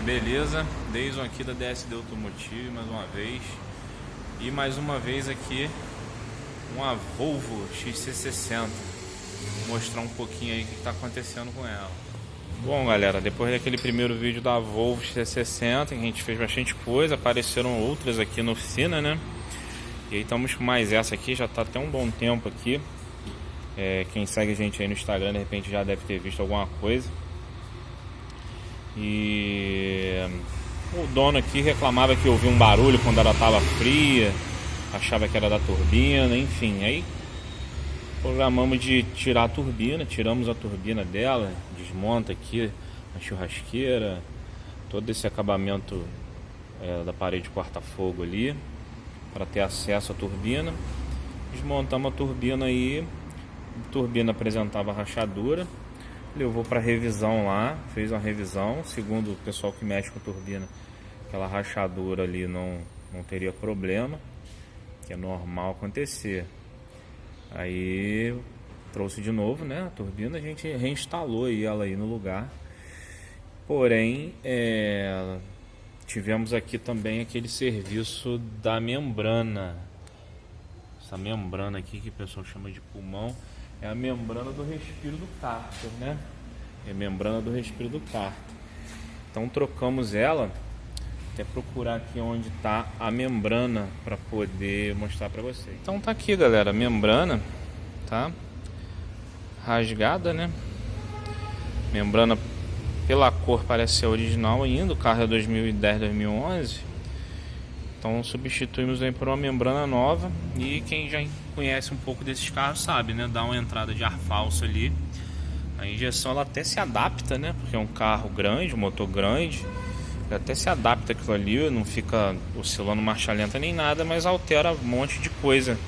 beleza? Deison aqui da DSD Automotive mais uma vez. E mais uma vez aqui uma Volvo XC60. Vou mostrar um pouquinho aí o que está acontecendo com ela. Bom galera, depois daquele primeiro vídeo da Volvo XC60, que a gente fez bastante coisa, apareceram outras aqui na oficina, né? E aí estamos com mais essa aqui, já está até um bom tempo aqui. Quem segue a gente aí no Instagram de repente já deve ter visto alguma coisa. E o dono aqui reclamava que ouvia um barulho quando ela estava fria, achava que era da turbina, enfim. Aí programamos de tirar a turbina, tiramos a turbina dela, desmonta aqui a churrasqueira, todo esse acabamento da parede corta-fogo ali, para ter acesso à turbina. Desmontamos a turbina aí, a turbina apresentava rachadura. Levou para revisão lá, fez uma revisão. Segundo o pessoal que mexe com a turbina, aquela rachadura ali não teria problema, que é normal acontecer. Aí trouxe de novo, né, a turbina, a gente reinstalou ela aí no lugar. Porém, tivemos aqui também aquele serviço da membrana. Essa membrana aqui que o pessoal chama de pulmão. É a membrana do respiro do cárter, né? É a membrana do respiro do cárter. Então trocamos ela. Até procurar aqui onde está a membrana para poder mostrar para vocês. Então tá aqui, galera, a membrana, tá? Rasgada, né? Membrana pela cor parece ser original ainda. O carro é 2010, 2011. Então substituímos aí por uma membrana nova. E quem já conhece um pouco desses carros sabe, né? Dá uma entrada de ar falso ali. A injeção ela até se adapta, né? Porque é um carro grande, um motor grande. Ele até se adapta aquilo ali, não fica oscilando marcha lenta nem nada, mas altera um monte de coisa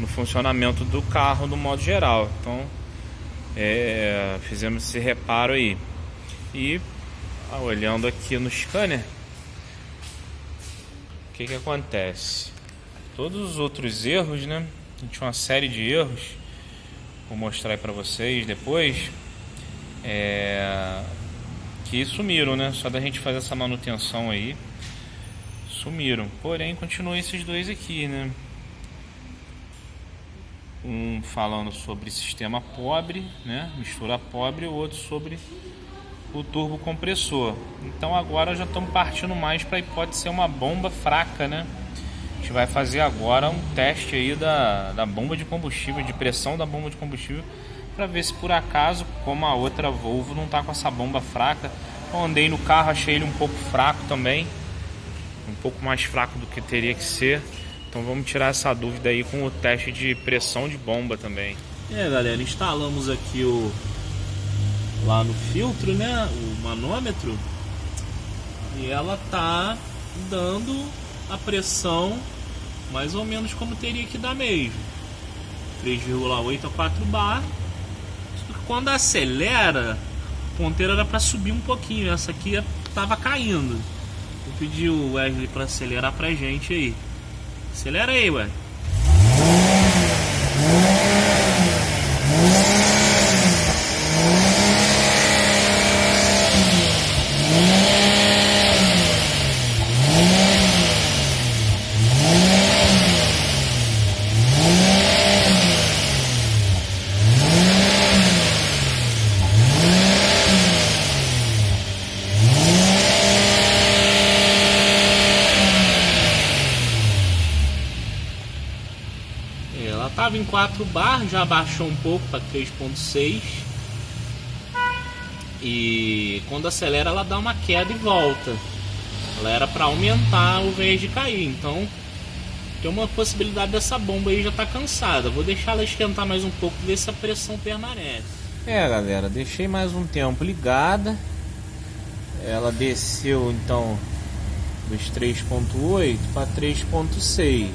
no funcionamento do carro no modo geral. Então fizemos esse reparo aí. E olhando aqui no scanner, o que acontece? Todos os outros erros, né? A gente tinha uma série de erros. Vou mostrar aí pra vocês depois. Que sumiram, né? Só da gente fazer essa manutenção aí, sumiram. Porém, continuam esses dois aqui, né? Um falando sobre sistema pobre, né? Mistura pobre, e o outro sobre o turbo compressor. Então agora já estamos partindo mais para a hipótese ser uma bomba fraca, né? A gente vai fazer agora um teste aí da bomba de combustível, de pressão da bomba de combustível, para ver se por acaso, como a outra Volvo não está com essa bomba fraca. Eu andei no carro, achei ele um pouco fraco também, um pouco mais fraco do que teria que ser. Então vamos tirar essa dúvida aí com o teste de pressão de bomba também. Galera, instalamos aqui lá no filtro, né, o manômetro, e ela tá dando a pressão mais ou menos como teria que dar mesmo, 3,8 a 4 bar. Quando acelera, a ponteira era para subir um pouquinho, essa aqui tava caindo. Vou pedir o Wesley para acelerar pra gente aí. Acelera aí, ué. Ela estava em 4 bar, já baixou um pouco para 3,6. E quando acelera ela dá uma queda e volta. Ela era para aumentar ao invés de cair. Então tem uma possibilidade dessa bomba aí já tá cansada. Vou deixar ela esquentar mais um pouco, ver se a pressão permanece. Galera, deixei mais um tempo ligada. Ela desceu então dos 3,8 para 3,6.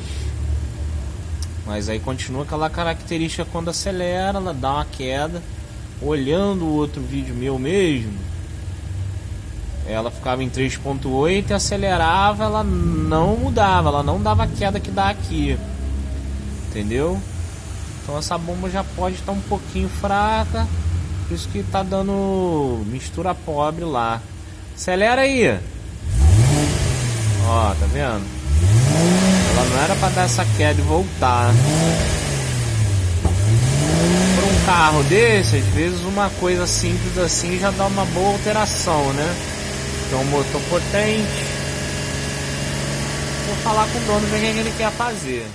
Mas aí continua aquela característica, quando acelera, ela dá uma queda. Olhando o outro vídeo meu mesmo, ela ficava em 3,8 e acelerava, ela não mudava, ela não dava a queda que dá aqui. Entendeu? Então essa bomba já pode estar um pouquinho fraca. Por isso que tá dando mistura pobre lá. Acelera aí. Ó, tá vendo? Ela não era pra dar essa queda e voltar. Por um carro desse, às vezes uma coisa simples assim já dá uma boa alteração, né? Então, um motor potente. Vou falar com o dono, ver o que ele quer fazer.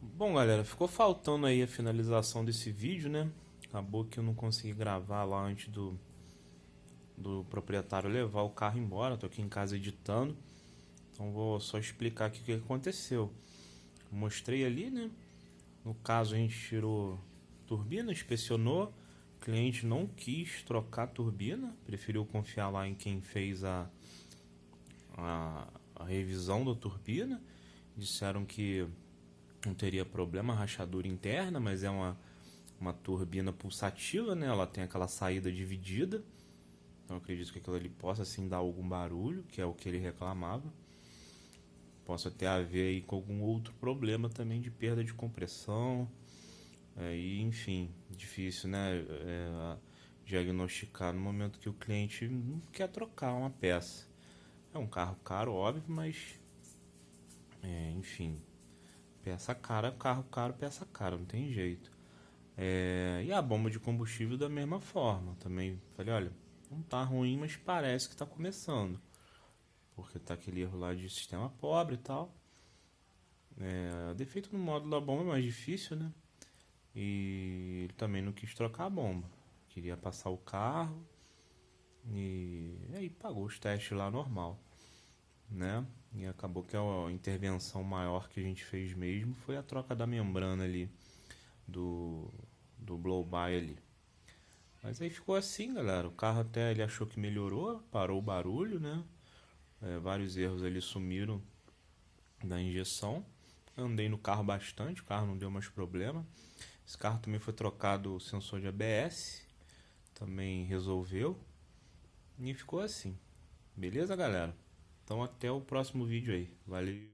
Bom, galera, ficou faltando aí a finalização desse vídeo, né? Acabou que eu não consegui gravar lá antes do proprietário levar o carro embora. Tô aqui em casa editando. Então vou só explicar aqui o que aconteceu. Mostrei ali, né? No caso a gente tirou turbina, inspecionou. O cliente não quis trocar a turbina, preferiu confiar lá em quem fez a revisão da turbina. Disseram que não teria problema, rachadura interna, mas é uma turbina pulsativa, né? Ela tem aquela saída dividida. Então acredito que aquilo ali possa assim dar algum barulho, que é o que ele reclamava. Possa ter a ver aí com algum outro problema também de perda de compressão. E enfim, difícil, né? Diagnosticar no momento que o cliente não quer trocar uma peça. É um carro caro, óbvio, mas enfim, peça cara, carro caro, peça cara, não tem jeito. E a bomba de combustível da mesma forma. Também falei, olha, não tá ruim, mas parece que tá começando. Porque tá aquele erro lá de sistema pobre e tal. Defeito no módulo da bomba é mais difícil, né? E ele também não quis trocar a bomba. Queria passar o carro. E aí pagou os testes lá normal, né? E acabou que a intervenção maior que a gente fez mesmo foi a troca da membrana ali do blow-by ali. Mas aí ficou assim, galera. O carro até ele achou que melhorou, parou o barulho, né? Vários erros ali sumiram da injeção. Andei no carro bastante, o carro não deu mais problema. Esse carro também foi trocado o sensor de ABS, também resolveu. E ficou assim. Beleza, galera? Então até o próximo vídeo aí. Valeu!